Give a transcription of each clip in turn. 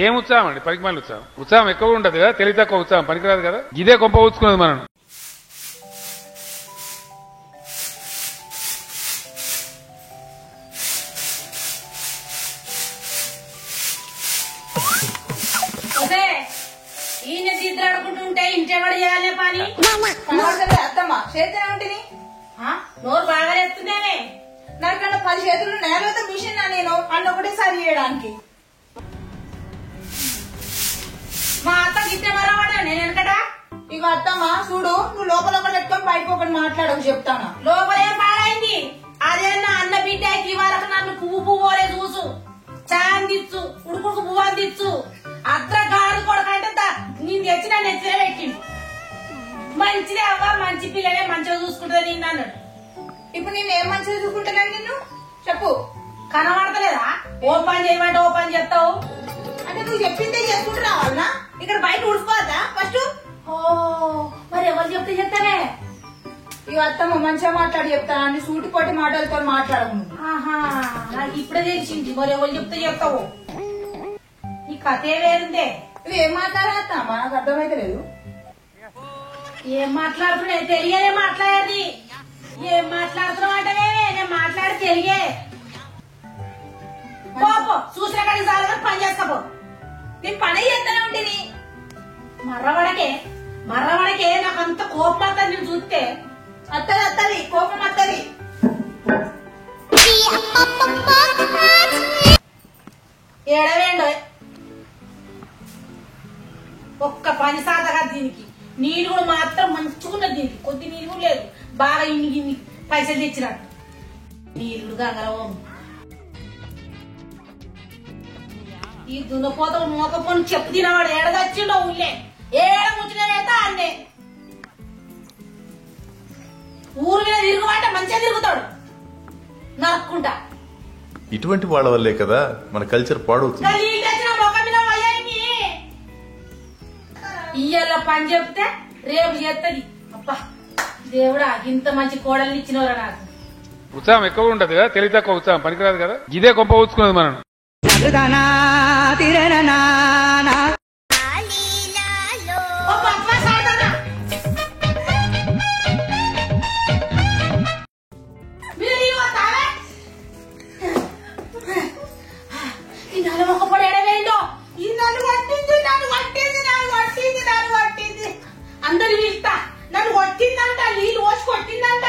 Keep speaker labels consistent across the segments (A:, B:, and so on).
A: ఏం ఉత్సాహం అండి? పనికిమాలిన ఉత్సాహం. ఉత్సాహం ఎక్కువ ఉండదు కదా, తెలివి తక్కువ ఉత్సాహం పనికిరాదు కదా. ఇదే కొంప ఊచుకున్నది మనం.
B: ఈయన దిద్దాడుకుంటుంటే ఇంకెవడు చేయాలి పని?
C: అత్తమ్మా చేతినే ఉంటుంది.
B: నోరు బాగా ఎత్తున్నానే.
C: నాకు 10 చేతులు ఉన్నాయా లేదా మిషన్ నేను అన్న ఒకటేసారి చేయడానికి.
B: మా అత్త గిట్టే మరవాడా నేను వెనకడా.
C: ఇక అత్తమ్మా చూడు, నువ్వు లోపల ఒకటి పెట్టుకొని బయటకు ఒకటి మాట్లాడకు చెప్తాను.
B: లోపల ఏం పాడైంది? అదేనా అన్న బిడ్డకి వాళ్ళకి నన్ను పువ్వు పువ్వులే చూసు, చాందిచ్చు, ఉడుకుడుకు పువ్వు అందిచ్చు. అద్ర గాడు కొడకంటే నేను తెచ్చి నన్ను ఎత్తిన పెట్టిండు. మంచిదే అవ్వ, మంచి పిల్లలే మంచిగా చూసుకుంటుంది నేను అన్నాడు.
C: ఇప్పుడు నేను ఏం మంచిగా చూసుకుంటానండి నిన్ను చెప్పు.
B: కనబడతలేదా? ఓపెన్ చేయమంటే ఓపెన్ చేస్తావు.
C: అంటే నువ్వు చెప్పిందే చేసుకుంటూ రావాలనా? ఇక్కడ బయట ఉడుకోవద్దా ఫస్ట్?
B: ఓ మరి ఎవరు చెప్తే చెప్తానే.
C: ఇక అత్తమ్మ మంచిగా మాట్లాడి చెప్తాను అని సూటి పొట్టి మాటలతో మాట్లాడకుండా.
B: ఆహా, నాకు ఇప్పుడే తెలిసింది. మరి ఎవరు చెప్తే చెప్తావు. నీ కథే వేరుందే.
C: నువ్వు ఏం మాట్లాడతామా నాకు అర్థమైతే లేదు.
B: ఏం మాట్లాడుతున్నా తెలియదే మాట్లాడేది. ఏం మాట్లాడుతున్నావు అంటే నేను మాట్లాడి తెలియే. పోపో చూసిన కాడికి చాలా పని చేస్తాపో.
C: నేను పని చేస్తానే ఉంటుంది.
B: మర్రవడకే నాకు అంత కోపం వస్తుంది. నేను చూస్తే
C: అత్తది కోపం అత్తది.
B: ఏడవేండో ఒక్క పని సాధగా దీనికి. నీళ్ళు కూడా మాత్రం మంచుకున్నది. దీనికి కొద్ది నీళ్ళు కూడా లేదు. బాగా ఇన్ని పైసలు తెచ్చినట్టు నీళ్ళు గంగరవం. ఈ దున్నపోత మోకపోను చెప్పు తినవాడు ఏడదచ్చిండో ఊళ్ళే ఏడ ముచ్చినవేత అన్నే. ఊరు మీద తిరుగుమంటే మంచిగా తిరుగుతాడు నరుక్కుంటా.
D: ఇటువంటి వాళ్ళ వల్లే కదా మన కల్చర్ పాడవుతుంది.
B: ఇయ్యాల పని చెప్తే రేపు చేస్తుంది. అబ్బా దేవుడా, ఇంత మంచి కోడల్ని ఇచ్చినవరా నాకు.
A: ఉత్సాహం ఎక్కువ ఉండదు కదా, తెలివి తక్కువ ఉత్సాహం పనికిరాదు కదా. ఇదే కొంప ఊచుకున్నది మనం.
B: అందరు ఇస్తా నన్ను కొట్టిందంట, నీళ్ళు పోసి కొట్టిందంట.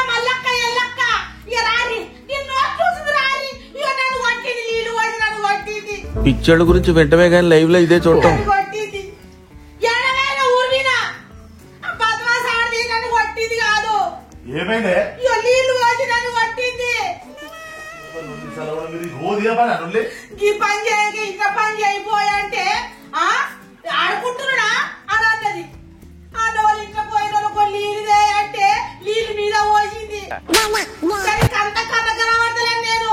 B: మల్లక్క ఎల్లక్క ఇక రారి నిన్ను చూసింది రారి. ఇక నన్ను కొట్టింది, నీళ్ళు పోసి నన్ను కొట్టింది.
E: పిక్చర్ల గురించి వెంటనే కానీ లైవ్ లో ఇదే చూడటం.
B: కొట్టింది ఎడవేల ఊరినా బద్మాస్ ఆడిది. నన్ను కొట్టింది కాదు.
D: ఏమైందే?
B: ఇక నీళ్ళు పోసి నన్ను కొట్టింది. ఈ పని చేయక ఇంత పని చేయిపోయంటే ఆడుకుంటున్నా అని అన్నది. ఆడవాళ్ళు ఇంట్లో పోయిన నీళ్ళు అంటే నీళ్ళు మీద పోసింది. అంత కథ కనబడతలేదు. నేను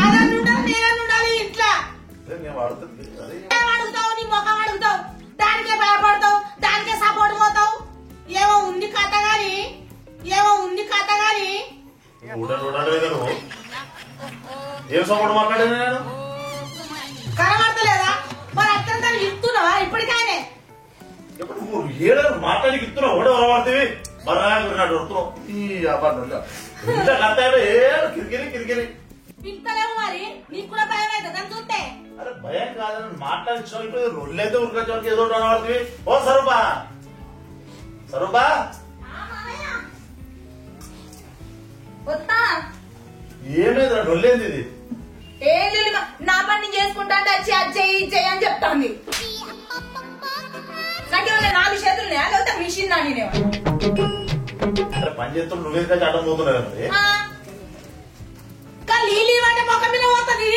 B: అదని ఉండాలి, నేనని ఉండాలి ఇంట్లో. ఏం అడుగుతావు? నీ ముఖం అడుగుతావు, దానికే భయపడతావు, దానికే సపోర్ట్ పోతావు. ఏమో ఉంది కథ గాని, ఏమో ఉంది కథ గాని. కనబడతలేదా? మరి అత్యంత ఇస్తున్నావా ఇప్పటికైనా?
D: మాట్లాడి ఇస్తున్నావు కిరికిరి.
B: పిలుస్తలేవు మరి, నీకు కూడా భయం అవుతుంది అని చూస్తే.
D: అరే భయం కాదని మాట్లాడించావు. ఇప్పుడు రొల్లైతే ఉరికొచ్చేవారికి ఏదో అనబడుతుంది. ఓ సరూపా
C: వస్తా.
D: ఏమైంది రొల్లేంది ఇది?
C: ఏం లేదు, నా పని చేసుకుంటా వచ్చి అది చెయ్యి అని చెప్తాంది. నాకు 4 చేతులు ఉన్నాయా లేకపోతే మిషన్ దాని
D: పని చేస్తున్నా నువ్వేది అడ్డం పోతున్నావు.
B: నీళ్ళు ఇవ్వంటే మొక్క మీద పోతుంది.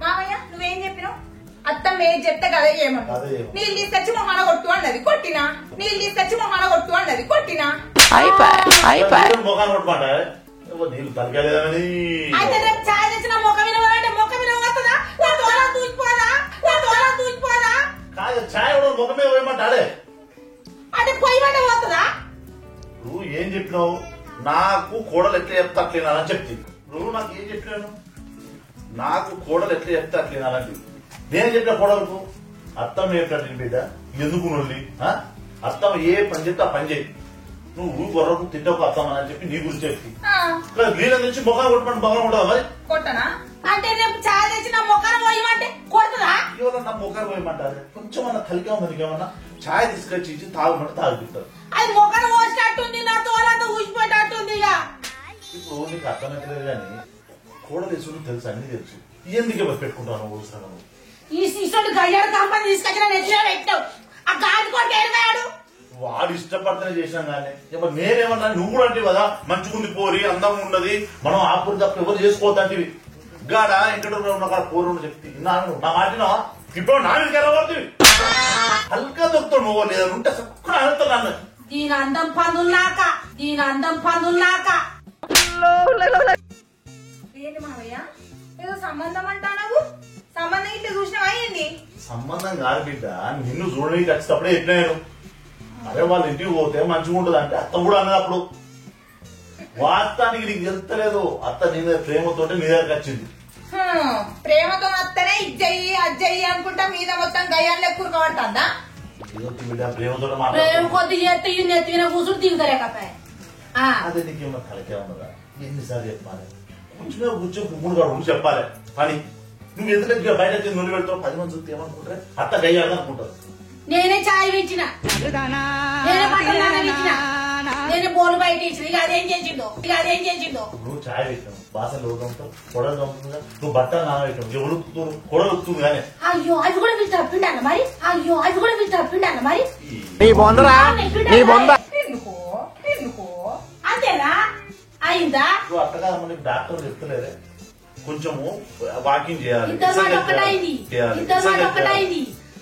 C: మామయ్య నువ్వేం చెప్పినావు? అత్తమ్మ ఏది చెప్తే కదా ఏమన్నా. నీళ్ళు తీసుకొచ్చి మొహాన కొట్టు అన్నది, కొట్టినా. నీళ్ళు తీసుకొచ్చి మొహాన కొట్టు అన్నది, కొట్టినా.
D: మొఖాన్ని కొట్టమాట నీళ్ళు తగ్గలేదని.
B: అయితే రేపు చాయ్ తెచ్చిన మొక్క మీద పోయంటే మొక్క మీద పోతుందా? తూచిపోదా?
D: కాదు ఛాయ్ కూడా ముఖం మీద పోయమంటాడే.
B: అంటే పొయ్యి మంట పోతుందా?
D: నువ్వు ఏం చెప్పినావు? నాకు కోడలు ఎట్లా చెప్తా అట్లేనాలని చెప్తే నువ్వు నాకు ఏం చెప్పినాను? నాకు కోడలు ఎట్లా చెప్తే అట్లేనాలని నేను చెప్పిన కొడలకు అత్తమ్మ చెప్పినట్టు బిడ్డ ఎందుకు నొల్లి అత్తమ్మ ఏ పని చెప్తే ఆ పని చేయి. నువ్వు గొర్రకు తిట్టకు అత్తమ్మ అని చెప్పి నీ గురించి చెప్పి నీళ్ళ నుంచి మొఖాలు కొట్టమంటే మొఖం ఉండదా మరి?
C: కొట్టనా
B: అంటే రేపు చాయ్ తెచ్చి నా మొక్కను పోయమంటే కొడుతుందా?
D: ఎవరన్నా నా మొఖాలు పోయమంటారు? కొంచెం అన్న కలిగా ఉంది నీకేమన్నా ఛాయ్ తీసుకొచ్చి ఇచ్చి తాగమంటే తాగిపిస్తారు.
B: అది మొక్కను పోసినట్టుంది, నా తోలంతా ఊసిపోయేటట్టుంది. ఇక
D: ఇప్పుడు నీకు అర్థమైతలేదు కానీ కూడా తెలుసు తెలుసు అన్ని తెలుసు ఎందుకు పెట్టుకుంటాను ఊరుస్తాను.
B: ఈ శిష్యుడు గయ్యాడు కంపెనీ తీసుకొచ్చిన నెచ్చిలో పెట్టావు. ఆ గాడి కొడుకు ఏడుగాడు.
D: వాడు ఇష్టపడితేనే చేసినాం కానీ నేనేమన్నా నువ్వు కూడా అంటే కదా మంచిగుంది పోరి అందంగా ఉన్నది మనం ఆపురు తప్ప ఎవరు చేసుకోవద్దంటివి గాడ ఎక్కడ ఉన్న కాడ పోరు చెప్తే నాను నా మాటినా ఇప్పుడు నా మీద ఎరగబడుతుంది హల్కా దొరుకుతాడు నువ్వు లేదని ఉంటే వెళ్తాను.
B: దీని అందం పందుల్లాక
C: ఏంటి మావయ్య ఏదో సంబంధం అంటావు? సంబంధం ఇట్లా చూసినావా ఏంది?
D: సంబంధం కాదు బిడ్డ, నిన్ను చూడడానికి వచ్చేటప్పుడే ఎట్లా అరే వాళ్ళ ఇంటికి పోతే మంచిగా ఉంటది అంటే అత్త కూడా అన్నది. అప్పుడు వాస్తవానికి నీకు తెలుస్తలేదు, అత్త నీ మీద ప్రేమతోటి నీ దగ్గరకు వచ్చింది.
C: ప్రేమతో అత్తనే ఇజ్జయ్యి అజ్జయ్యి అనుకుంటా మీద మొత్తం గయ్యాలు కూరుకోబడుతుందా?
D: బిడ్డ ప్రేమతో
B: ప్రేమ కొద్ది చేస్తే ఈ నెత్తిన కూర్చుని దిగుతలేకపోయా.
D: అదే నీకేమన్నా తలకే ఉన్నదా? ఎన్నిసార్లు చెప్పాలి? కొంచెమే కూర్చొని గుమ్ముడు కాడు నువ్వు చెప్పాలి పని. నువ్వు ఎందుకంటే బయట నూనె పెడతావు 10 మంది చూస్తే ఏమనుకుంటారు? అత్త గయ్యాలని అనుకుంటారు.
B: నేనే చాయ్ ఇచ్చిన, నేనే బట్టలు ఇచ్చిన, నేనే బోలు బయట ఇచ్చిన. ఇక అదేం చేసిందో
D: నువ్వు చాయ్ పెట్టావు, బాసలు తోముతావు, కొడలు తోముతుందా, నువ్వు బట్టలు నానబెట్టావు, ఎవరు కొడలు వస్తుంది కానీ.
B: అయ్యో అది కూడా వీళ్ళు తప్పిండాలి మరి.
C: ఎందుకో
B: అంతేనా? అయిందా?
D: నువ్వు అట్ట కాదు మనకి డాక్టర్ చెప్తలేదే కొంచెము వాకింగ్ చేయాలి.
B: ఇద్దరు మాట ఒక్కటైంది.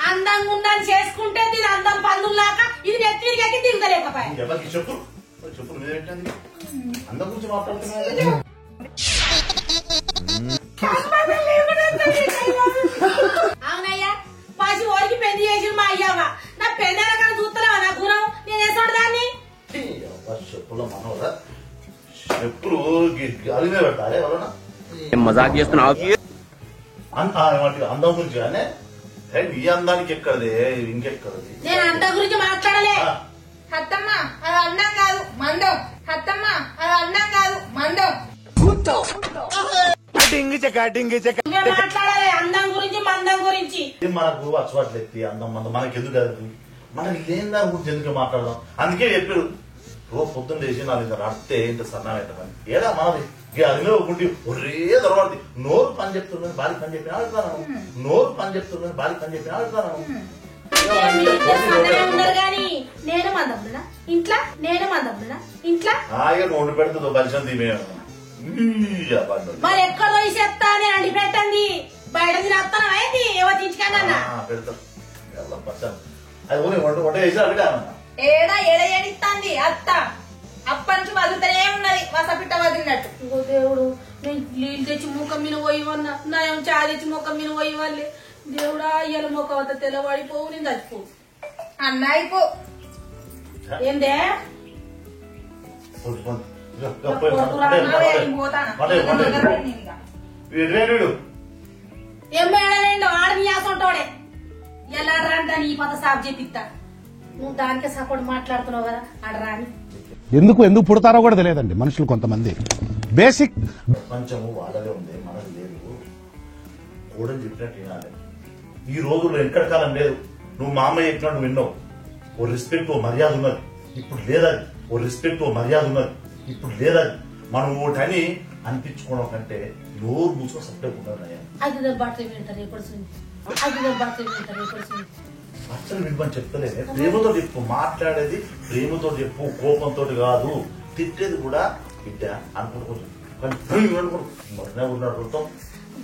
B: అందంగా ఉందని చేసుకుంటే దీని అందం పందుల్లాక ఇది నెత్తికి దిగుతలేకపోయా.
D: ఎవరికి చెప్పు మీద పెట్టండి అందం గురించి మాట్లాడుతున్నా.
B: అవునయ్యా, పాసి ఓడికి పెళ్లి చేసి మా అయ్యావా నా పెళ్ళ రకాల చూస్తున్నావా? నా గుణం నేను వేసాడు దాన్ని.
D: చెప్పుల మనవరా చెప్పులు గాలి మీద పెట్టాలి ఎవరన్నా
E: మజాక్ చేస్తున్నావు.
D: అందం గురించి కానీ ఈ అందానికి ఎక్కడది ఇంకెక్కడది?
B: నేను అందం గురించి మాట్లాడలే.
C: అత్తమ్మ అది అన్నం కాదు మందం.
B: మాట్లాడాలి అందం గురించి మందం గురించి.
D: మనకు అచ్చవాట్లు ఎత్తి అందం మందం మనకి ఎందుకు అది? మనకి లేని దాని గురించి ఎందుకు మాట్లాడదాం? అందుకే చెప్పారు రోజు పొద్దున్న చేసి నాకు ఇంత నడితే ఇంత సన్నం పెట్టమని. ఏడా మనది అది మీద ఒకటి ఒరే దొరకది. నోరు పని చెప్తున్నాను బాలి పని చెప్పినా అడుగుతాను, నోరు పని చెప్తున్నాను బాలి పని చెప్పినా అడుగుతాను.
B: ఉన్నారు గాని నేను మందమున్నా ఇంట్లో,
D: వండి పెడుతుందో కలిసింది మేము.
B: మరి ఎక్కడో చెప్తా అని అండి పెట్టండి. బయట తినస్తాను అయింది ఎవరు తీసుకన్నా
D: పెడతారు. అది వంట చేసి అడిగామన్నా
C: ఏడా ఏడిస్తాంది అత్త. అప్పటి నుంచి వదులుతూనే ఉన్నది వసపిట్ట వదిలినట్టు.
B: ఇంకో దేవుడు, నేను నీళ్ళు తెచ్చి ముఖం మీద పోయివన్నా, నయం చాయ్ తెచ్చి ముఖం మీద పోయి వాళ్ళే. దేవుడా ఇయ్యాల ముఖం అంతా తెల్లవాడిపోవు, నేను చచ్చిపోవు.
C: అన్నాయిపో
B: ఏందే ఏమైనా ఆడని ఆసంటోడే ఎలా రండి ఈ పద సాగు చెప్పిస్తా. నువ్వు దానికే సపోర్ట్ మాట్లాడుతున్నావు కదా ఆడరాని.
F: ఎందుకు పుడతారో కూడా తెలియదండి మనుషులు కొంతమంది. బేసిక్
D: ప్రపంచము వాళ్ళదే ఉంది, మనది లేదు. కూడా చెప్పినట్టు వినాలి. ఈ రోజుల్లో ఎక్కడ కాలం లేదు. నువ్వు మా అమ్మ చెప్పినట్టు విన్నావు. ఓ రెస్పెక్ట్ ఓ మర్యాద ఉన్నది, ఇప్పుడు లేదది. ఓ రెస్పెక్ట్ ఓ మర్యాద ఉన్నది, ఇప్పుడు లేదది. మనం ఓటని అనిపించుకోవడం కంటే నోరు మూసుకొని సపరేట్ ఉంటారు.
B: అది బట్టలు వింటారు ఎప్పుడు
D: అసలు వినమని చెప్తలేదు. ప్రేమతో చెప్పు, మాట్లాడేది ప్రేమతో చెప్పు, కోపంతో కాదు. తిట్టేది కూడా బిడ్డ అనుకుంటున్నాడు.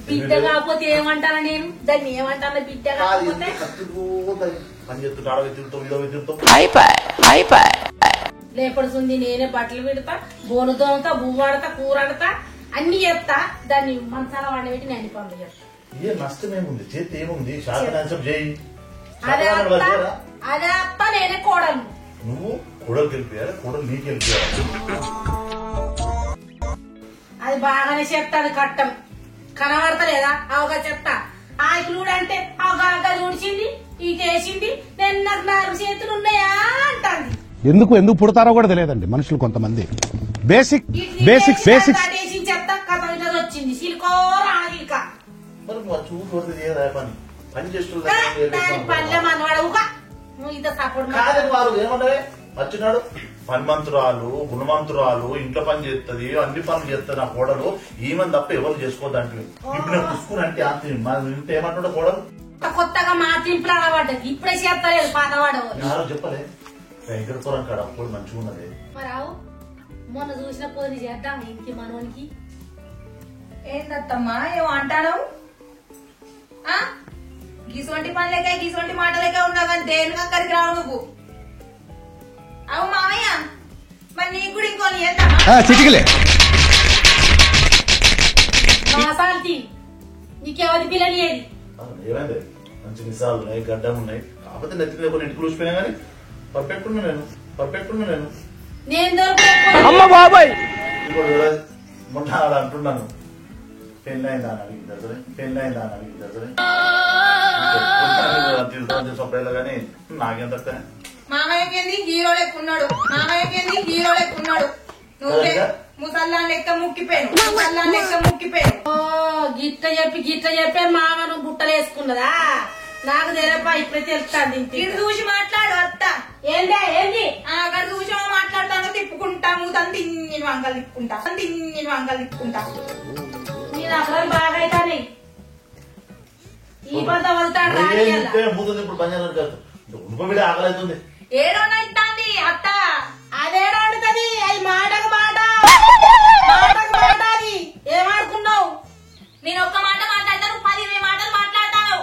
B: బిడ్డ కాకపోతే ఏమంటాను నేను? దాన్ని ఏమంటాను బిడ్డ కాకపోతే?
D: పని చెప్తుంటే ఆడవి తిరుగుతాం, ఇదో తిరుగుతాం.
B: లేపడుతుంది. నేనే బట్టలు పెడతా, బోను దోమతా, బువ్వాడతా, కూరడతా, అన్ని చెప్తా. దాన్ని మనసాల వండి పెట్టి నేను పనులు చేస్తా.
D: ఏ నష్టం ఏముంది? చేతి ఏముంది? శాసనాంశం చేయి.
B: అదే అత్త నేనే కోడలు.
D: నువ్వు కొడలు గెలిపేయాలి, కొడలు నీకు గెలిపేయాలి.
B: అది బాగానే చెప్తాడు. కట్టం కనబడతలేదా? అవగా చెప్తా. ఆకులుడు అంటే ఆ గాగా ఊడ్చింది ఇటేసింది నేను నాకు 4 చేతులు ఉన్నాయా అంటాంది.
F: ఎందుకు పుడతారో కూడా తెలియదండి మనుషులు కొంతమంది. బేసిక్ బేసిక్స్
B: చెత్త కథ వచ్చింది సిల్కోర ఆగిక
D: మరి చూసి పని పని
B: పల్లె మనవాడుగా నువ్వు ఇంత సపోర్ట్
D: కాదని వారు ఏమన్నారే వచ్చినాడు పనిమంతురాలు గుణమంతురాలు ఇంట్లో పని చేస్తుంది అన్ని పనులు చేస్తుంది నా కోడలు ఈమెను తప్ప ఎవరు చేసుకోవద్దంటే ఇప్పుడు నేను పుసుకుని అంటే అంతే ఇంత ఏమంటాడు కోడలు
B: కొత్తగా మా తింపులు అలవాడ్డది ఇప్పుడే చేస్తలేదు పాతవాడవు
D: ఎవరో చెప్పలే వెంకటపురం కాడ అప్పుడు మంచిగా ఉన్నది
B: మరావు మొన్న చూసిన పోది చేద్దాం ఇంటి మనోనికి
C: ఏందత్తమ్మా ఏమో అంటాను గీసొంటి పనులకే గీసొంటి మాటలకే ఉన్నావు కానీ దేనిగా అక్కడికి రావు నువ్వు. అవు మామయ్య మరి నీకు కూడా ఇంకోని చేద్దామా
F: చిటికలే
B: మాసాల్తి నీకెవరి పిల్లని ఏది
D: ఏమైంది మంచి నిసాలు ఉన్నాయి గడ్డం ఉన్నాయి కాకపోతే నెత్తి కొన్ని ఇంటికి చూసిపోయినా కానీ పర్ఫెక్ట్ ఉన్నా నేను
B: నేను దొరకలేదు
E: అమ్మ బాబాయ్
D: ఇప్పుడు మొన్న ఆడ అంటున్నాను పెళ్ళైందా అని అడిగింది సరే సపరేట్ కానీ నాకేం తక్కువ
C: మామయ్యకేంది హీరో లెక్కున్నాడు నువ్వే ముసల్లా లెక్క ముక్కిపోయాను
B: ఓ గిట్ట చెప్పి మామను బుట్టలేసుకున్నదా నాకు తెరపా ఇప్పుడే తెలుస్తాంది
C: ఇటు చూసి మాట్లాడు అత్త
B: ఏంది
C: అక్కడ చూసి మాట్లాడతాను తిప్పుకుంటాము తంది ఇన్ని వంగలు తిప్పుకుంటా
B: నేను అక్కడ బాగా అవుతాను ఈ పద వస్తాడు
D: మూతుంది ఇప్పుడు పనిచేయాలి కాదు ఉడుపబిడి ఆకలవుతుంది
C: ఏడోనా ఇస్తాంది అత్త
B: అదేడా అడుగుతుంది అది మాటకు మాట అది ఏమాడుకున్నావు
C: నేను ఒక్క మాట మాట్లాడతాను 10 మాటలు మాట్లాడతాను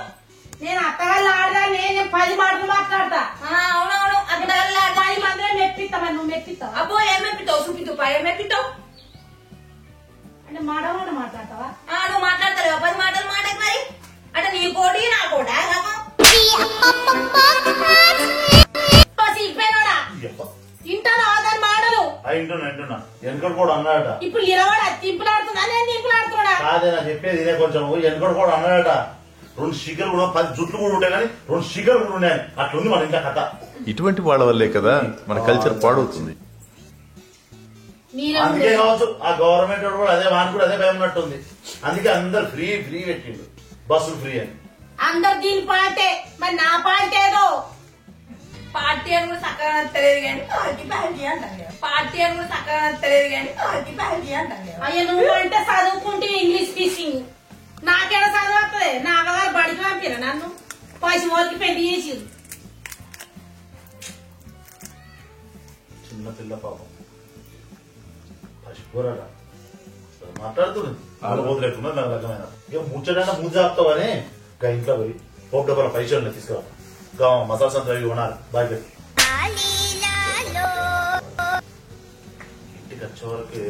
B: నేను అత్తగారు ఆడదా నేను 10 మాటలు మాట్లాడతా
C: అవునవును అత్తగారు
B: 10 మంది మెప్పిస్తావా నువ్వు మెప్పిస్తావా
C: అబ్బో ఏం మెప్పితావు చూపితుపా ఏం మెప్పితావు
B: అంటే మాట మాట్లాడతావా
C: నువ్వు మాట్లాడతావు 10 మాటలు మాటకు మరి అంటే నీ కోడి నా కోడా
B: సిగ్గిపోయినాడా ఇంటాను ఆధార్ మాటలు
D: వింటున్నా వెనకడు కూడా అన్నాడట
B: ఇప్పుడు ఇరవడా తింపులాడుతున్నా నేను తింపులాడుతున్నా
D: కాదే నా చెప్పేది ఇదే కొంచెం వెనకడు కూడా అన్నాడట 2 షిగర్లు కూడా 10 జుట్లు కూడా ఉంటాయి కానీ 2 షిగర్లు కూడా ఉన్నాయి అట్లుంది మన ఇంట్లో కథ
G: ఇటువంటి వాళ్ళ వల్లే కదా మన కల్చర్ పాడవుతుంది.
D: అందుకే కావచ్చు ఆ గవర్నమెంట్ కూడా అదే వానికి కూడా అదే భయం ఉన్నట్టుంది. అందుకే అందరు ఫ్రీ పెట్టిండు బస్సులు ఫ్రీ అని
B: అందరు దీని పార్టీ మరి నా పార్టీ ఏదో
C: పార్టీ అని కూడా చక్కగా తెలియదు కానీ పార్టీ అంటాను
B: అయ్యా నువ్వు అంటే చదువుకుంటే ఇంగ్లీష్ స్పీకింగ్ నాకేదో చదువు వస్తుంది నా అమ్మగారు బడికి పంపిన నన్ను పైసలు వాళ్ళకి పెళ్లి చేసి
D: చిన్న పిల్ల పాపం పసిపోరాడా మాట్లాడుతుంది పోతులేకున్నది నాకు రకమైన ఇక ముచ్చటైనా ముందు ఆపుతావని ఇంకా ఇంట్లో పోయి పోపు డబ్బల పైసలు తీసుకురా మసాలా సంత్రవి కొనాలి బాయ్ పెట్టి ఇంటికి వచ్చే వరకే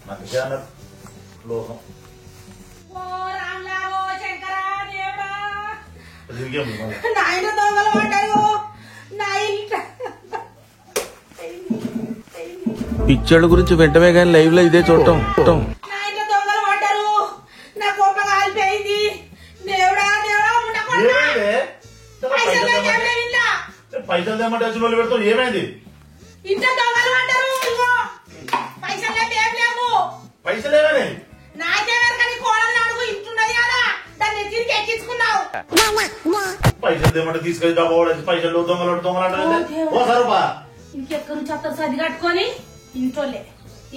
D: నాకు అన్నారు లోహం
B: నాయన దొంగలు పడ్డారు నా ఇంట
H: పిక్చర్ల గురించి వెంటనే కానీ లైవ్ లో ఇదే చూడటం
B: నాయన దొంగలు పడ్డారు నా కోప కాలిపోయింది దేవుడా
D: పైసలు తెమ్మంటే వచ్చిన వాళ్ళు పెడతాం ఏమైంది
B: ఇంట్లో దొంగలు పడ్డారు పైసలు ఏం లేవు
D: పైసలు ఏమైనాయి
B: నాకేవారు కానీ కోడలు అడుగు ఇంటున్నది కదా దాన్ని తిరిగి ఎక్కించుకున్నావు
D: పైసలు తెమ్మంటే తీసుకెళ్లి డబ్బా పైసలు దొంగలు అంటే ఓ సరుపా
B: ఇంకెక్కడి నుంచి వస్తారు సర్ది కట్టుకొని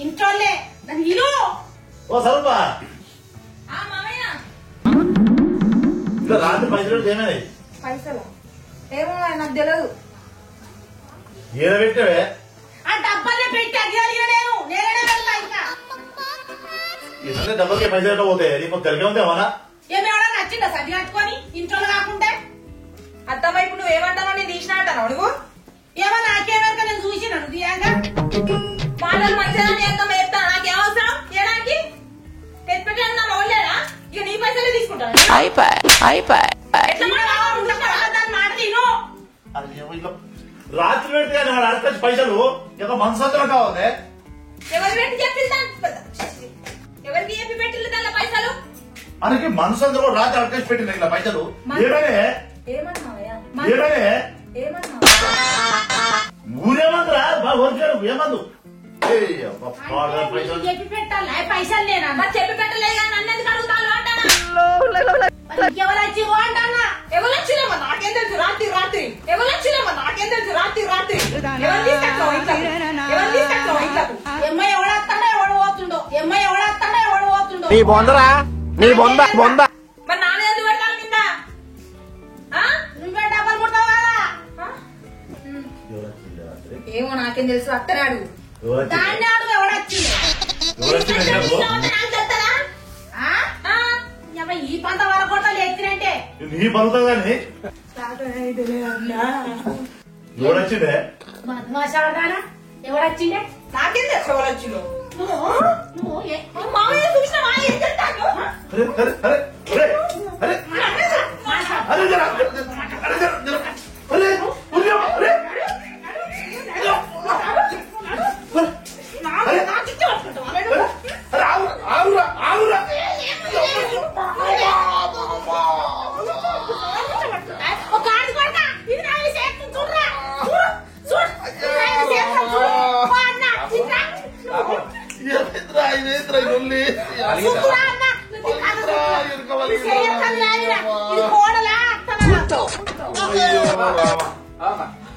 B: ఇంట్లోలే దాన్ని ఇరు
D: ఓ సరుపా
C: మామయ్య
D: ఇలా రాత్రి పైసలు ఏమైనాయి
C: పైసలు ఏమో నాకు తెలియదు
D: ఏదబెట్టావే
B: ఆ డబ్బాలే పెట్టి అది అడిగాను నేనే వెళ్తా ఇంకా
D: ఇట్లనే డబ్బులకి పైసలు పోతాయి నీకు కలిగే ఉంది ఏమన్నా
B: ఏమేడా నచ్చిందా సర్ది కట్టుకొని ఇంట్లో కాకుంటే
C: అత్తమ్మ ఇప్పుడు నువ్వు ఏమంటానో నేను తీసిన అంటాను అడుగు
B: ఏమో నాకేమేరక నేను చూసినాను దియాంగా
C: మాటలు మంచిగా చేద్దాం వేస్తా నాకేం అవసరం చేయడానికి తెచ్చిపెట్టాను నా మౌలేరా ఇక నీ పైసలే తీసుకుంటాను ఎట్లా
B: మాట తిను
D: రాత్రి పెడితే వాడు అడగచ్చు పైసలు ఇక మనసంతా కావాలి
C: ఎవరు పెట్టి చెప్పింది ఎవరికి చెప్పి పెట్టిల్లు దాని పైసలు
D: మనకి మనసందరూ రాత్రి అడ్కసి పెట్టిన ఇలా పైసలు ఏమనే ఊరేమందురా బాగా వచ్చాడు ఏమందు
B: చెప్పి పెట్టాలి పైసలు లేనా చెప్పి పెట్టలేదు కానీ నన్ను ఎందుకు అడుగుతాను ఎవరు వచ్చి అంటన్నా
C: ఎవరు వచ్చినామా నాకేం తెలుసు రాత్రి రాత్రి ఎవరు వచ్చినామా నాకేం తెలుసు రాత్రి రాత్రి ఎవరు తీసుకొచ్చావు ఇంట్లోకి
B: ఎమ్మాయి ఎవడొస్తాడో ఎవడు పోతుండో ఎమ్మాయి ఎవడొస్తాడో ఎవడు పోతుండో
E: నీ బొందరా నీ బొంద బొంద
C: మరి నాన్న ఎందుకు పెట్టాలి కింద
B: నువ్వే డబ్బులు ముట్టావు కదా
C: ఏమో నాకేం తెలుసు అత్తనే అడుగు
B: దాన్ని అడుగు ఎవడొచ్చింది ఈ పంట వరకు కొట్టాలి ఎత్తినంటే
D: నీ పలుతా గాని ఎవడొచ్చిండే
B: మధుమాషాడదానా ఎవడొచ్చిండే
C: నాకేం తెలుసు ఎవరు వచ్చిందో
B: నువ్వు
C: మామయ్య చూసినావా ఏం చెప్తాను
D: అరే అరే అరే అరే అరే జరా అరే జరా అరే ఉరియా అరే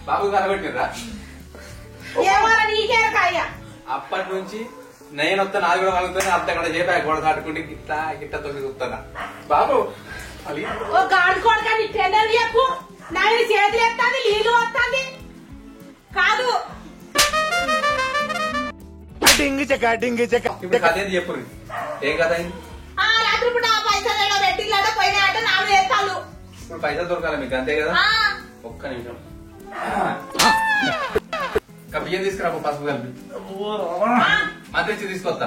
I: బాబు కనబెట్టిరా
B: ఏమన్నా నీకేరకాయ
I: అప్పటి నుంచి నేను వస్తా నాది కూడా కలుగుతాను అర్థం కూడా చేపా గోడ కాటుకుంటే గిట్లా గిట్ట తొమ్మిది చూస్తానా బాబు
B: ఓ గాడి కొడకని టెండర్ చెప్పు నాయన చేతులు ఎత్తాది నీళ్లు వస్తుంది కాదు
I: ఇప్పుడు కథ ఏంది చెప్పు ఏం కథ అయింది
C: రాత్రి పూట పైసలు పెట్టిల్లట పోయినా అంటే నాలుగు ఎత్తాలు
I: ఇప్పుడు పైసలు దొరకాలి మీకు అంతే కదా ఒక్క నిమిషం బియ్యం తీసుకురా పసుపు కలిపి మంత్రి తీసుకొస్తా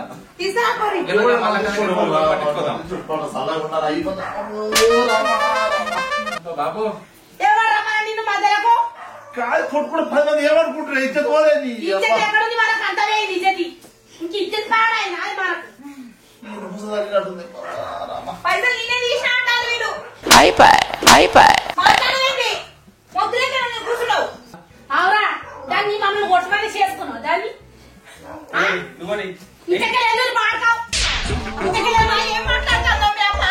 I: బాబు
B: ఎవరమ్మా నిన్ను మధ్యలకు
D: కాదు కొట్టుకుంటే 10 మంది ఏమనుకుంటారు ఇజ్జత్ పోలేదు
B: ఇజ్జత్ ఎక్కడుంది మనకు అంత వేయింది ఇజ్జతి ఇంక ఇజ్జత్ పాడాయి నాది మనకు
C: పైసలు నేనే తీసినా అంటారు వీళ్ళు
B: మాట్లాడేయండి మొద్దులే కూర్చున్నావు అవురా దాన్ని మమ్మల్ని కొట్టుమని చేసుకున్నావు దాన్ని ఇంతకెళ్ళి పాడకావు
C: ఏం మాట్లాడతావు మీ అమ్మ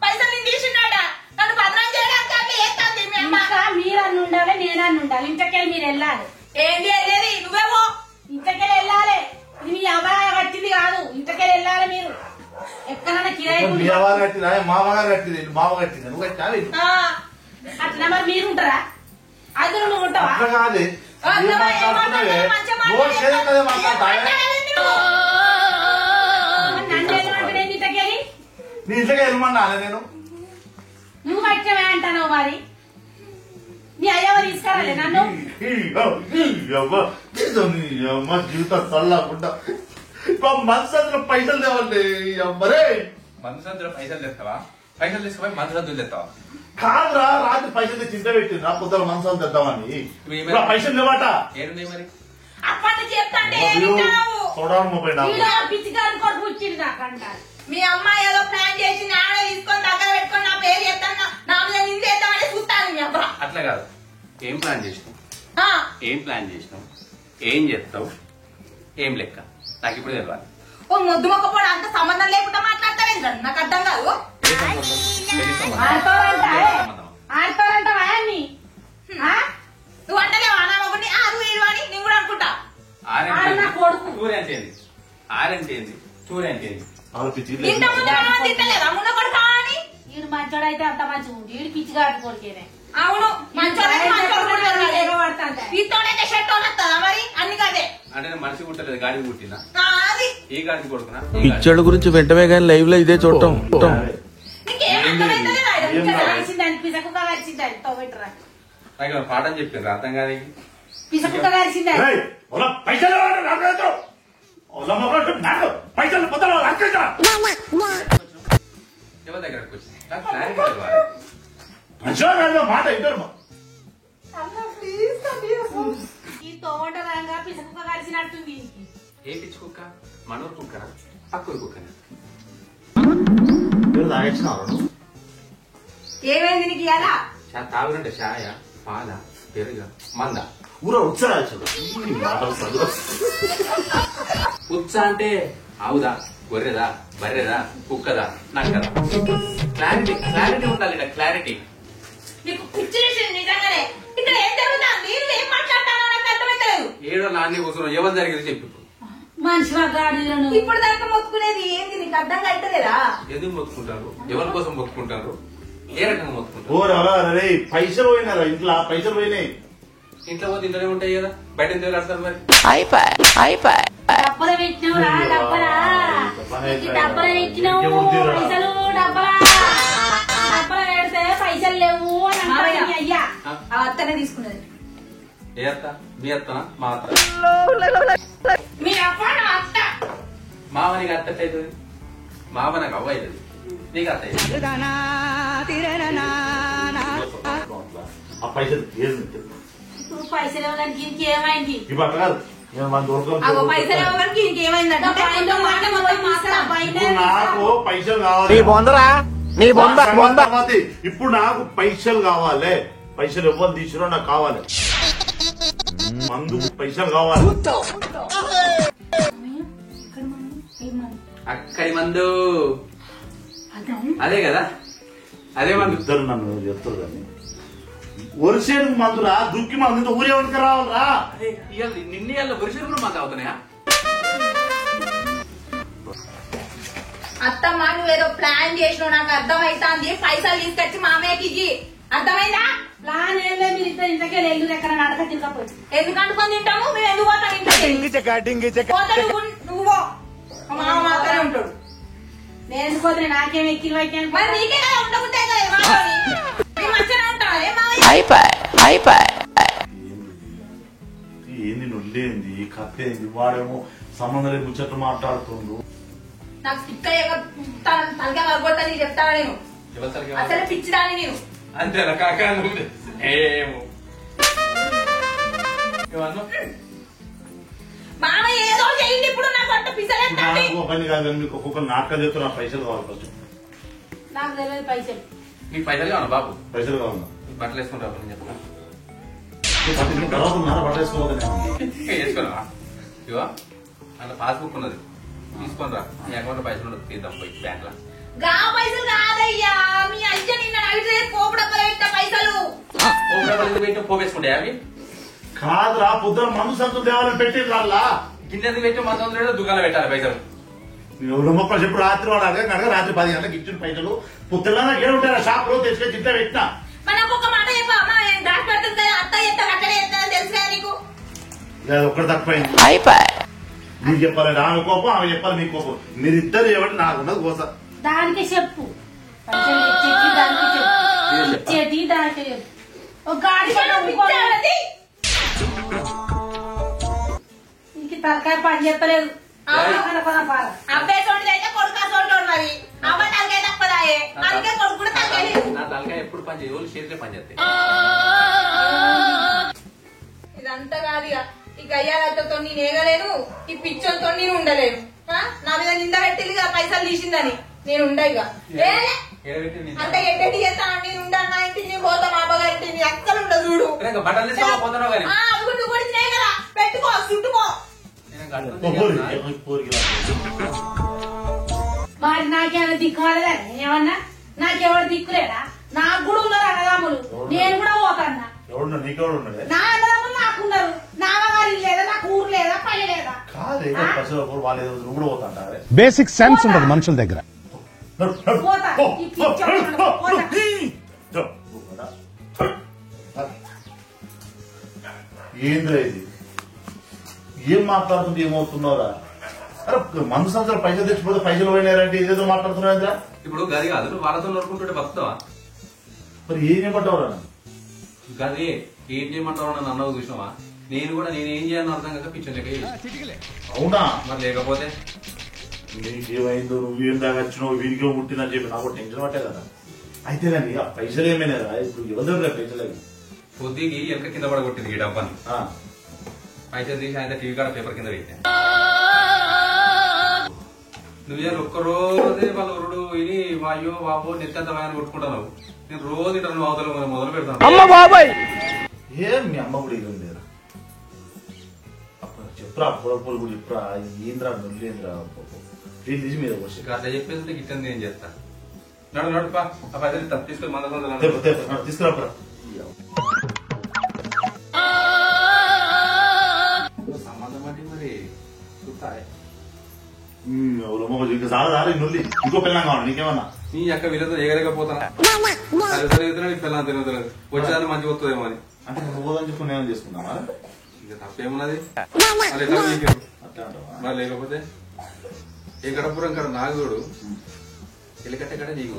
C: పైసలు నేను తీసినాడా నన్ను బదనాం చేయడానికి అట్లా చేస్తాంది మీ అమ్మ
B: మీరన్ను ఉండాలి నేనన్ను ఉండాలి ఇంతకెళ్ళి మీరు వెళ్ళాలి
C: ఏంటి వెళ్ళేది నువ్వేమో
B: ఇంతకెళ్ళి వెళ్ళాలి ఇది మీ అబ్బాయి కట్టింది కాదు ఇంతకెళ్ళి వెళ్ళాలి మీరు ఎక్కడన్నా కిరాయి
D: మీ అవ్వ కట్టింది మామగారు కట్టింది మామ కట్టింది నువ్వు కట్టాలి
B: అట్లా మరి మీరు ఉంటారా అది నువ్వు ఉంటావా
D: అట్లా కాదు
B: నన్ను ఇంతకెళ్ళి
D: నీ ఇంట్లోకి వెళ్ళమన్నా నేను
B: నువ్వు కట్టవే అంటావు మరి నీ అయ్యవ తీసుకురాలే నన్ను
D: జీవితం చల్లకుండా మనసు పైసలు తేవండి అమ్మరే
I: మనసు పైసలు తెస్తావా పైసలు తీసుకుపోయి మనసు తెస్తావా
D: కాదురా రాత్రి పైసలు తెచ్చి ఇంట పెట్టింది నా పొద్దున మనసు తెద్దామని పైసలు లేవాట
I: ఏడున్నాయి మరి
C: అప్పటి చెప్తాంటే
D: చూడాలి మొబైల్
B: పిచ్చిగారి కొడుకు వచ్చింది నాకంటారు
C: మీ అమ్మ ఏదో ప్లాన్ చేసి నాన్న తీసుకొని దగ్గర పెట్టుకొని నా పేరు చెప్తాను నా మీద నిందేద్దామని చూస్తాను మీ అమ్మ
I: అట్లా కాదు ఏం ప్లాన్ చేసినావు ఏం చేస్తావు ఏం లెక్క నాకు ఇప్పుడు తెలియాలి
C: ఓ ముద్దు మొక్కపోవడం అంత సంబంధం లేకుండా మాట్లాడతావేం కదా నాకు అర్థం కాదు
B: ఆడతారంటావా అన్ని
C: నువ్వు అంటలేవు అనామని ఆరు ఏడు అని నేను కూడా అనుకుంటా
I: టూర్ అంటే ఏంది ఆరంటే ఏంది టూర్ అంటే ఏంది
C: ఇంత ముందు తిట్టలేదా ముందు కొడుతా అని
B: వీడు మంచోడు అయితే అంత మంచిగా ఉంది వీడు పిచ్చిగాడి కొడుకేనే
C: అవును ఇతోడైతే షర్ట్ వస్తుందా మరి అన్ని కదే
I: అంటే మనిషి కుట్టలేదు గాడి కుట్టినా
C: అది
I: ఏ గాడికి కొడుకున్నా
H: పిచ్చోడు గురించి వెంటనే కానీ లైవ్ లో ఇదే చూడటం
B: పిసకుక్క కలిసిందని తోబెట్టరా
I: నాకు పాఠం చెప్పిండ్రు అర్థం కాదు
B: పిసకుక్క కలిసిందని
D: పైసలు పైసలు పొద్దున
I: ఎవరి దగ్గరకు వచ్చి
D: మంచిగా మాట ఇద్దరు
B: ఈ తోట రంగా పిసకుక్క కలిసినట్టుంది
I: ఏ పిచ్చి కుక్క మనూరు కుక్కరా పక్కూరు కుక్కనా
D: తాగొచ్చినావు
C: ఏమైంది నీకు ఇయాలా?
I: తాగునంటే చాయ పాల పెరుగ మంద
D: ఊర ఉత్సాహ
I: ఉత్సా అంటే ఆవుదా గొర్రెదా బర్రెదా కుక్కదా నక్కదా క్లారిటీ క్లారిటీ ఉండాలి క్లారిటీ.
C: నీకు పిచ్చి చేసింది నిజంగానే. ఇక్కడ ఏం జరుగుతా? మీరు ఏం మాట్లాడతారో నాకు అర్థమైతలేదు.
I: ఏడో నాన్ని కూర్చున్నావు ఎవరు జరిగింది చెప్పు.
C: మనిషి గాడిలను ఇప్పుడు దాకా మొత్తుకునేది ఏంది నీకు అర్థం అయితలేదా?
I: ఎందుకు మొత్తుకుంటారు? ఎవరి కోసం మొత్తుకుంటారు? ఏ రకంగా మొత్తుకుంటారు?
D: ఓరే పైసలు పోయినారా ఇంట్లో? పైసలు పోయినాయి.
I: ఇంట్లో పోతే ఇంట్లోనే ఉంటాయి కదా, బయట ఎందుకు రాస్తారు మరి?
C: డబ్బలు పెట్టినవురా? డబ్బలా డబ్బలు పెట్టినావు పైసలు డబ్బలా డబ్బలు పెడితే పైసలు లేవు అని అయ్యా అత్తనే తీసుకున్నది.
I: ఏ అత్త? మీ అత్తనా మా అత్త?
C: మీ అప్ప అత్త.
I: మామ నీకు అత్త అవుతుంది, మామ నాకు అవ్వ అవుతుంది, నీకు అత్త అవుతుంది.
D: ఆ పైసలు
C: ఇప్పుడు పైసలు ఇవ్వడానికి ఇంకేమైంది?
D: ఇప్పుడు అట్లా కాదు
C: పైసలు ఇవ్వడానికి ఇంకేమైందంటే
D: నాకు పైసలు
E: నీ
D: కావాలి.
E: బొందరా నీ బొంద బొంద
D: ఇప్పుడు నాకు పైసలు కావాలి. పైసలు ఎవరు తీసిరో నాకు కావాలి. మందు పైసలు కావాలి.
I: అక్కడి మందు అదే కదా, అదే మందు.
D: ఇద్దరు నన్ను చెప్తారు కానీ ఒరిసేను మందురా దుక్కి మందు ఊరే ఉనికి రావాలరా.
I: నిన్న వరుసలు కూడా మందు అవుతున్నాయా?
C: అత్తమ్మ నువ్వేదో ప్లాన్ చేసినావు నాకు అర్థమైతాంది. పైసలు తీసుకొచ్చి మామయ్యకి ఇచ్చి అర్థమైందా? ప్లాన్ ఏం లేదు. మీరు ఇద్దరు ఇంతకే ఎల్లు ఎక్కడ నడక తిరగపోయి ఎందుకు అనుకొని తింటాము మేము? ఎందుకు పోతాం ఇంతకే? నువ్వు మామ మాత్రమే ఉంటాడు. నేను ఎందుకు పోతే నాకేం ఎక్కిన వైద్యం మరి నీకే కదా ఉండకుంటే కదా మంచిగా ఉంటావు.
D: ఏంది నొల్లేంది కథ ఏంది? వాడేమో సంబంధం ముచ్చట్లు మాట్లాడుతుండు.
C: నాకు తిక్క తలగా వరగొట్టా నీకు చెప్తావా? నేను అసలు పిచ్చిదాన్ని నేను.
I: అంతేనా కాకా? ఏమో
C: మామ ఏదో చేయండి ఇప్పుడు. నాకు అంత పిసలేస్తాండి.
D: పని కాదు మీకు ఒక్కొక్క నాటకాలు చెప్తే నాకు పైసలు కావాలి. ఫస్ట్
C: నాకు తెలియదు పైసలు.
I: నీకు పైసలు కావాలి బాబు?
D: పైసలు కావాలి.
I: బట్టలు వేసుకుంటావు నేను చెప్పనా?
D: బట్ట వేసుకోవాలి.
I: వేసుకున్నావా? ఇవా అలా పాస్బుక్ ఉన్నది తీసుకొని రా. నీ అకౌంట్ లో పైసలు ఉన్నది తీద్దాం పోయి బ్యాంక్ లో.
C: గా పైసలు కాదయ్యా మీ అయ్య నిన్న అడిగితే పోపు డబ్బులు పెట్టిన పైసలు.
I: పోవేసుకుంటాయా అవి?
D: కాదురా పొద్దున మందు సంతులు దేవాలని పెట్టింది వాళ్ళ
I: గిన్నె పెట్టి మందు దుకాణం పెట్టాలి పైసలు.
D: మొక్కలు చెప్పు రాత్రి వాడు కనుక రాత్రి 10 గంటలకు ఇచ్చిన పైసలు పొద్దున ఏడు ఉంటారా షాప్ లో తెచ్చుకొని తింటే పెట్టినా.
C: మనకు ఒక మాట చెప్పా దాచి పెడుతుంది అత్త ఎత్తాడు అక్కడే ఎత్తాడని తెలుసు కదా నీకు.
D: ఒక్కటి తక్కువైంది. నీకు చెప్పాలి ఆమె కోపం, ఆమె చెప్పాలి మీ కోపం. మీరిద్దరు ఏమంటే నాకున్నది కోస.
C: దానికి చెప్పు ఇచ్చేది దానికి చెప్పు. ఒక గాడి ఇంక తలకాయ పని చెప్పలేదు. అబ్బాయి తోటి అయితే కొడుకు తోటి మరి అబ్బాయి తలకాయ తప్పదాయే అందుకే కొడుకు కూడా తలకాయ లేదు.
I: నా తలకాయ ఎప్పుడు పని చేయదు, చేతిలో పని చేస్తాయి.
C: ఇదంతా కాదు ఇక. ఈ గయ్యాలతో నేను ఏగలేను, ఈ పిచ్చోతో నేను ఉండలేను. నా మీద నింద పెట్టింది పైసలు తీసిందని నేను ఉండ ఇక. అంత ఎడ్డెడ్డి చేస్తాను నేను ఉండాను. నా ఇంటికి నేను పోతా మా అబ్బగారింటి నీ అక్కలు ఉండదు చూడు. నువ్వు కొడిచినాయి కదా పెట్టుకో చుట్టుకో. మరి నాకేమైనా దిక్కుమాలేదా? ఏమన్నా నాకెవరు దిక్కులేదా? నాకు కూడా ఉన్నారు అన్నదమ్ములు, నేను కూడా పోతాన్నా. నా అన్నదమ్ములు నాకున్నారు. నా అమ్మగారి లేదా, నాకు ఊరు లేదా, పని లేదా?
F: బేసిక్ సెన్స్ ఉండదు మనుషుల దగ్గర.
D: ఏంద్రా ఇది? ఏం మాట్లాడుతుంటే ఏమవుతున్నారా? అరే మందు సంవత్సరం పైసలు తెచ్చిపోతే పైసలు పోయినారంటే ఏదేదో మాట్లాడుతున్నారా?
I: ఇప్పుడు గది కాదు, నువ్వు వాళ్ళతో నడుకుంటుంటే బతుకుతావా?
D: మరి ఏం చేయమంటావురా?
I: గది ఏం చేయమంటావు నన్ను అన్నవు చూసినావా? నేను కూడా నేనేం చేయాలని అర్థం కాక పిచ్చర్ లెక్క.
D: అవునా?
I: మరి లేకపోతే
D: నీకేమైందో, నువ్వేం దాకా వచ్చినావు, వీరికే పుట్టిందని చెప్పి నాకు టెన్షన్ పట్టే కదా. అయితే కానీ ఆ పైసలు ఏమైనా ఇప్పుడు ఎవరు పైసలు
I: పొద్దుకి ఎనక కింద పడగొట్టింది ఈ డబ్బాని. పైసలు తీసి ఆయన టీవీ కాడ పేపర్ కింద పెట్టా. నువ్వు ఒక్కరోజే వాళ్ళ ఊరుడు విని అయ్యో బాబు నెత్తంత వాయని కొట్టుకుంటాను. నేను రోజు ఇట్లా నువ్వు అవతల మొదలు పెడతాను.
D: ఏం మీ అమ్మ కూడా ఇల్లు లేదా చెప్పురా పొడపలు కూడా చెప్పురా ఏంద్రా నువ్వేంద్రా తీసి మీద వచ్చి
I: అట్లా చెప్పేసి గిట్టంది ఏం చేస్తా. నడు నడుపా ఆ పైసలు తీసుకొని మన
D: తీసుకురాపరా
I: సంబంధం అంటే మరి చూస్తాయి.
D: ఇంకా చాలా నుల్లి ఇంకో పిల్లం కావాలి నీకేమన్నా
I: నీ అక్క వీళ్ళతో ఎగరకపోతానా పిల్లలు తిరుగుతున్నది వచ్చేదాన్ని మంచి వస్తుందేమో అని.
D: అంటే పోదని చెప్పి నేను చేసుకున్నావా?
I: ఇక తప్పేమున్నది మరి లేకపోతే ఏ గడపురం ఇక్కడ నాగుడు ఎలికట్టే కట్ట నీకు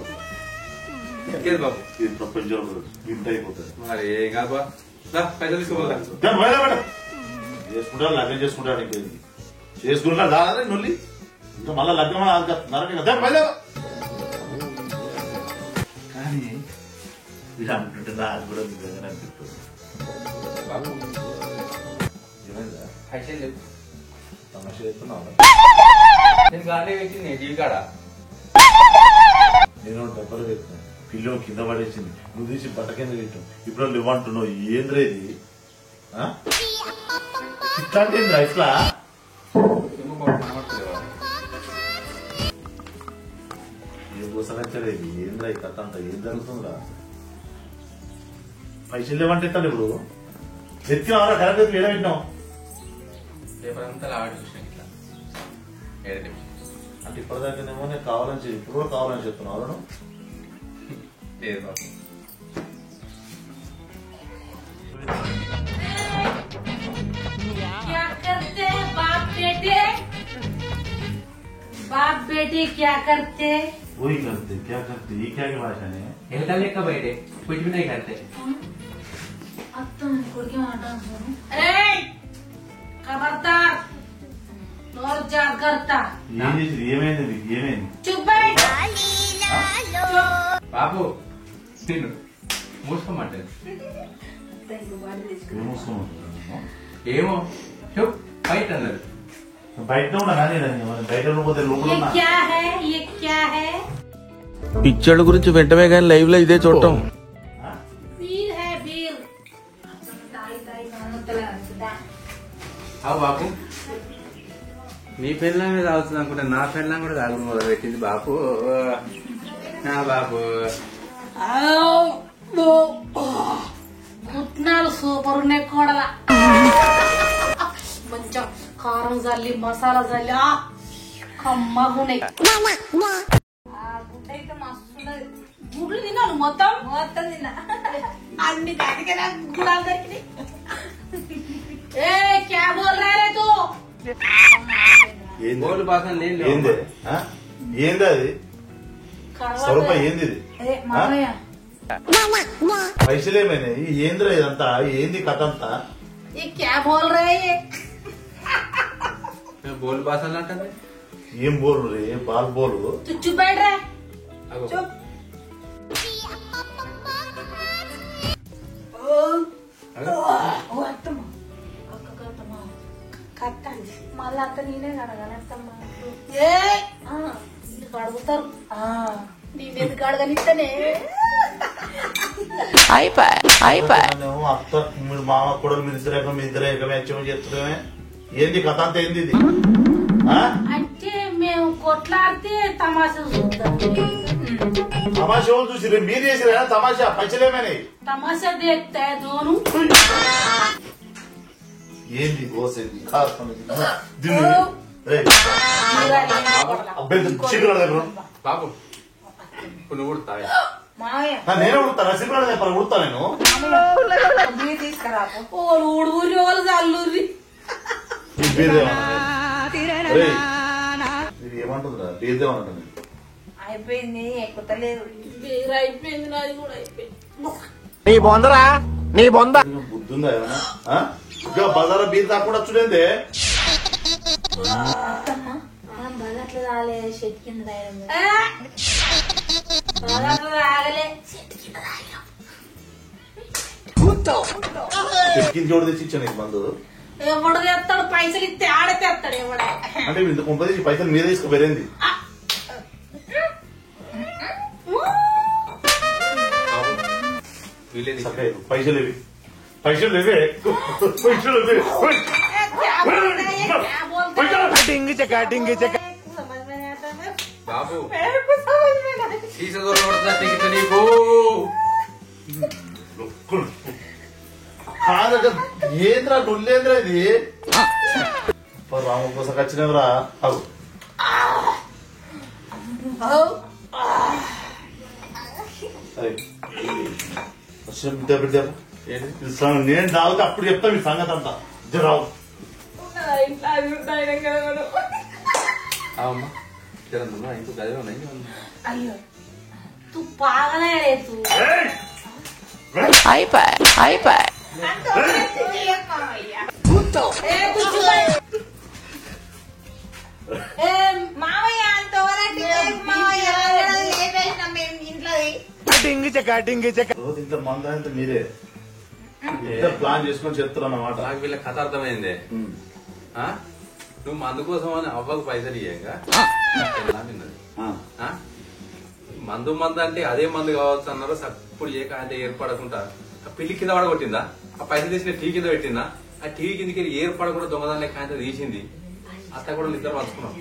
I: ఇంకేది బాబు
D: ఇది ప్రపంచంలో ఇంత అయిపోతుంది.
I: మరి ఏం కాదు బా పైసలు తీసుకోవాలి
D: చేసుకుంటా లగ్నం చేసుకుంటాడు ఇంకేది చేసుకుంటా దాని నొల్లి ఇంకా మళ్ళా లగ్నం నరక కానీ ఇది అనుకుంటే నాకు కూడా నిజంగానే అనిపిస్తుంది.
I: పైసలు లేవు
D: సమస్య చేస్తున్నావు
I: నేను గానే పెట్టింది టీవీ కాడ
D: నేను డబ్బులు పెట్టినా పిల్లో కింద పడేసింది నువ్వు తీసి బట్ట కింద పెట్టావు ఇప్పుడు వాళ్ళు ఇవ్వంటున్నావు ఏంద్రా ఇది ఇట్లాంటి ఏంద్రా ఇట్లా ఏం కోసనచ్చలేదు ఏంద్రా ఈ కథ అంతా ఏం జరుగుతుందిరా పైసలు లేవంటే ఎత్తాను ఇప్పుడు ఎత్తినావరా కరెక్ట్ ఏడ పెట్టినావు
I: పేపర్ అంతా లావాడి చూసిన ఇట్లా
D: అంటే ఇప్పటిదాకానేమో నేను కావాలని ఇప్పుడు కూడా కావాలని చెప్తున్నావు అవును
I: లేదు బాబు.
B: क्या करते बाप बेटे बाप बेटे क्या करते
D: वही करते क्या करते ये क्या की भाषा है
I: हेल्था लेकर बैठे कुछ भी नहीं करते.
B: अरे खबरदार और जागरता
D: ఏమైంది
B: चुप बैठ
I: బాబు తిను మూసుకోమంటారు ఏమో చెప్ బయట అన్నారు
D: బయట ఉన్నా కానీ బయట పోతే లోపల
B: ये
D: ఉన్నా
B: क्या है ये क्या है
H: పిచ్చోళ్ళ గురించి వెంటనే కానీ లైవ్ లో ఇదే చూడటం.
B: वीर है वीर
I: అవు బాబు నీ పెళ్ళం మీద అవుతుంది అనుకుంటే నా పెళ్ళం కూడా తాగుడు మొదలు పెట్టింది బాబు. నా బాబు
B: పుట్నాలు సూపర్ ఉన్నాయి కూడలా కొంచెం కారం జల్లి మసాలా జల్లి కమ్మగున్నాయి. గుడ్డ అయితే మస్తు గుడ్లు తిన్నాను మొత్తం తిన్నా అన్ని దానికే నాకు గుడాలు దొరికినాయి. ఏ క్యా బోల్ రా రే తూ
I: గోల్డ్ బాసం నేను
D: ఏంది ఏంది అది స్వరూప ఏంది ఇది
B: మామయ్య
D: పైసలు ఏమైనాయి ఏందిరా ఇదంతా ఏంది కథ అంతా
B: ये क्या बोल रहे हैं
I: గోల్డ్ బాసాలు అంటే
D: ఏం బోలు రే బాల్ బోలు
B: तू चुप बैठ रहा है चुप మళ్ళీ అత్త నేనే కడగనమ్మా కడుగుతారు నేనెందుకు కడగనిస్తానే
D: అత్త మీరు మామ కూడా మీ ఇద్దరు ఏకమే చేస్తున్నామే ఏంది కథ అంతా ఏంది ఇది
B: అంటే మేము కొట్లాడితే తమాషా చూద్దాం
D: తమాషా చూసి మీరు చేసిరా తమాషా పైసలేమని
B: తమాషా దేక్తా దోను
D: ఏంది గోసేది
I: బాబు ఇప్పుడు నువ్వు ఉడతావే
B: మావయ్య
D: నేనే ఉడతాను సిగ్గులు చెప్పాలి ఉడతా నేను
B: తీసుకురా ఊడుగురి వాళ్ళు చల్లూరి
D: ఏమంటుందిరా బేదేమంటుంది
C: అయిపోయింది ఎక్కుతలేదు
B: వేరే అయిపోయింది నాది కూడా అయిపోయింది
E: నీ బొందరా నీ బొంద
D: బుద్ధుందా ఏమన్నా ఇంకా బజార్ బీర్ తాకుండా చూడండి
C: బజార్లో రాలే షెట్ కింద
B: రాగలే
D: చెట్కింది చోటు తెచ్చి ఇచ్చాను నీకు మందు
B: ఎవడు తెస్తాడు పైసలు ఇస్తే ఆడే తెస్తాడు ఎవడ
D: అంటే ఇంత కొంపది పైసలు మీద తీసుకుపోయింది పైసలు ఇవి పైసలు ఇవే పైసలు ఇవే
I: బాబు నీకు
D: కాదట ఏంద్రా డొల్లేంద్రా ఇది రాము కోసం వచ్చినవరా అవు బిడ్డ బిడ్డ నేను తాగుతా అప్పుడు చెప్తా మీ సంగతి అంతా రావు
I: అవమ్మా ఇంకో గదిలో ఉన్నాయి
B: అయ్యో తూ పాగలే రే తూ
C: మామయ్య అంతవరకు మామయ్య లేపేసినాం మేము ఇంట్లో
D: రోజు ఇంత మంద ఇంత మీరే ప్లాన్ చేసుకొని చెప్తారు అన్నమాట.
I: నాకు వీళ్ళ కథ అర్థమైంది. నువ్వు మందు కోసం అని అవ్వకు పైసలు ఇయ్యంగా మందు అంటే అదే మందు కావచ్చు అన్నారు. సప్పుడు ఏ అంటే ఏర్పడకుండా ఆ పిల్లి కింద పడగొట్టిందా, ఆ పైసలు తీసిన టీవీ కింద పెట్టిందా, ఆ టీవీ కిందకి ఏర్పడకుండా దొంగదాన్ని కాంత తీసింది. అత్త కూడా ఇద్దరు పంచుకున్నాం.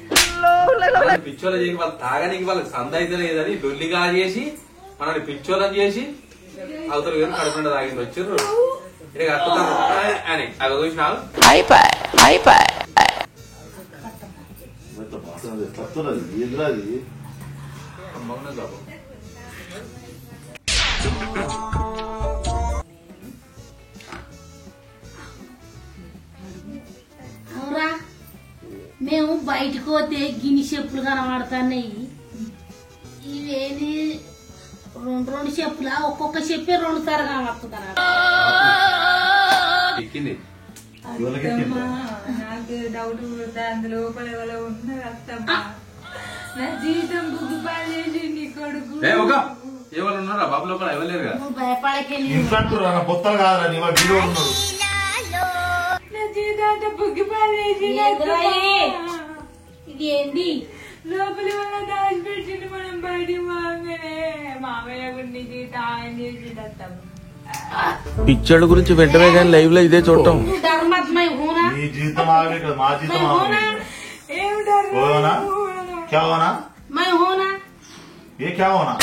I: పిచ్చోళ్ళ చేసి వాళ్ళు తాగడానికి వాళ్ళకి సంద అయితే లేదని డొల్లిగా చేసి మనల్ని పిచ్చోళ్ళని చేసి అవతల వేరు కడుపుండ తాగింది వచ్చారు ఇక అత్తుతాను అని అది చూసినా బాబు
B: అవురా మేము బయటకు పోతే గిన్ని చెప్పులు కనబడుతున్నాయి. ఇవేది రెండు చెప్పులా, ఒక్కొక్క చెప్పే 2 సార్లు కనబడుతున్నారు.
C: నాకు డౌట్ అందులో లోపల ఉన్నారు అత్తమ్మా. నా జీవితం గుగ్గుపాలేసి నీ కొడుకు
I: ఎవరు ఉన్నారా బాబు లోపల ఎవరు
B: భయపడకెళ్ళి
D: బొత్తలు కాదురా నీ వీడియో ఉన్నాడు.
C: నా జీవితం బుగ్గిపాలేసి
B: ఇది ఏంది
C: లోపల వల్ల దాచిపెట్టింది. మనం బయటికి పోగానే మామయ్య గురించి తాయం చేసి
H: పిచ్చోళ్ళ గురించి వెంటనే కానీ లైవ్ లో ఇదే చూడటం.
D: నీ జీవితం ఆగే కదా, మా జీవితం ఆగే. क्या होना?
B: मैं होना
D: ये क्या होना?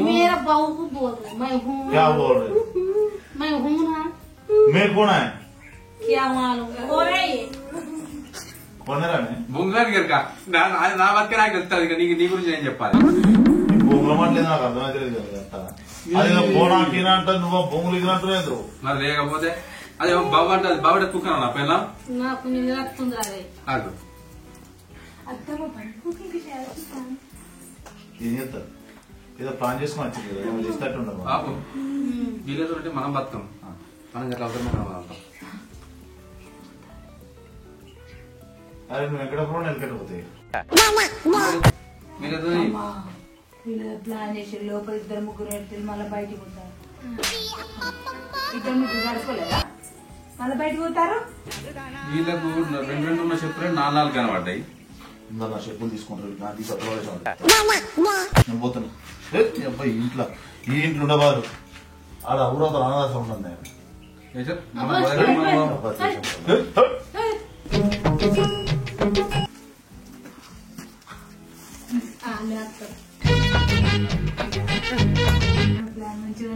B: मेरा बहू को बोल रहे मैं हूँ.
D: क्या बोल रहे?
B: मैं हूँ ना.
D: मैं कौन है?
B: क्या मालूम हो रहा है
D: कौन है?
I: బొంగులాని గరక నా బతికే నాకు తెలుస్తుంది. ఇక నీకు నీ గురించి నేను చెప్పాలి.
D: బొంగుల మాటలేదు నాకు అర్థమైతే అది పోనా కీనా అంటే నువ్వు బొంగులు ఇగినట్టు
I: మరి లేకపోతే అదే బాబు అంటే అది బాబు కుక్కనా నా పిల్ల
B: నాకు నిన్న వస్తుంది అదే
D: ఏం చేస్తారు ఏదో ప్లాన్ చేసుకుని వచ్చింది కదా ఏమో చేస్తట్టు ఉండదు
I: బాబు వీళ్ళతో అంటే మనం బతాం మనం ఎట్లా అవసరం మనం వెళ్తాం.
D: అరే నువ్వు వెంకటపురం వెనకటిపోతాయి
I: వీళ్ళతో
C: ప్లాన్ చేసి లోపల 2-3 వ్యక్తులు మళ్ళీ బయటకు పోతారు. 2-3 గడుచుకోలేదా మళ్ళీ బయటకు పోతారు.
I: వీళ్ళకు 2 ఉన్న చెప్పులు 4 కనబడ్డాయి.
D: నా చెప్పులు తీసుకుంటారు నేను పోతాను. అబ్బాయి ఇంట్లో ఈ ఇంట్లో ఉండవారు ఆడ ఊరంతా అనాథాసం ఉంటుంది.
B: ప్లాన్ మంచిగా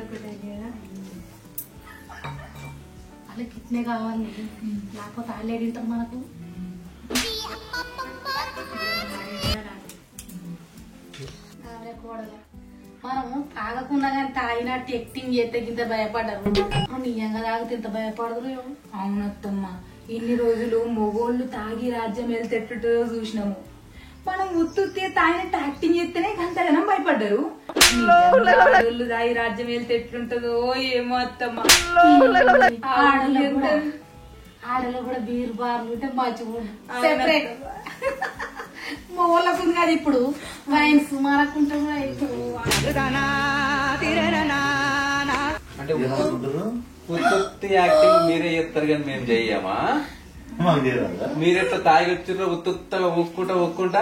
B: వాళ్ళకి ఇట్నే కావాలి లేకపోతే వాళ్ళు ఏడింటారు మనకు. మనం తాగకుండా కానీ తాగినట్టు యాక్టింగ్ చేస్తే ఇంత భయపడ్డారు. నిజంగా తాగితే ఇంత భయపడదు.
C: అవునత్తమ్మా ఇన్ని రోజులు మొగోళ్ళు తాగి రాజ్యం వెళ్తేటో చూసినాము. మనం ఉత్తుత్తే తాగినట్టు యాక్టింగ్ చేస్తేనే గంటగనం భయపడ్డారు. వాళ్ళు తాగి రాజ్యం వెళ్తే ఎట్లుంటదో ఏమో అత్తమ్మా.
B: ఆడలో కూడా బీరు బార్లు ఉంటే మంచిగా సెపరేట్. మా వాళ్ళకు కాదు ఇప్పుడు వైన్స్ మనకుంటాం.
I: అంటే ఉత్తి యాక్టింగ్ మీరే చేస్తారు కానీ మేము చెయ్యమా? మీరెట్లా తాగి వచ్చిర్రో ఉత్తుత్తగా ఒక్కుంటా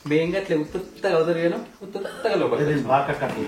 I: మేంగట్లే ఉత్తగా అవుతారు ఉత్తగా లోపల
D: బాగా కట్టు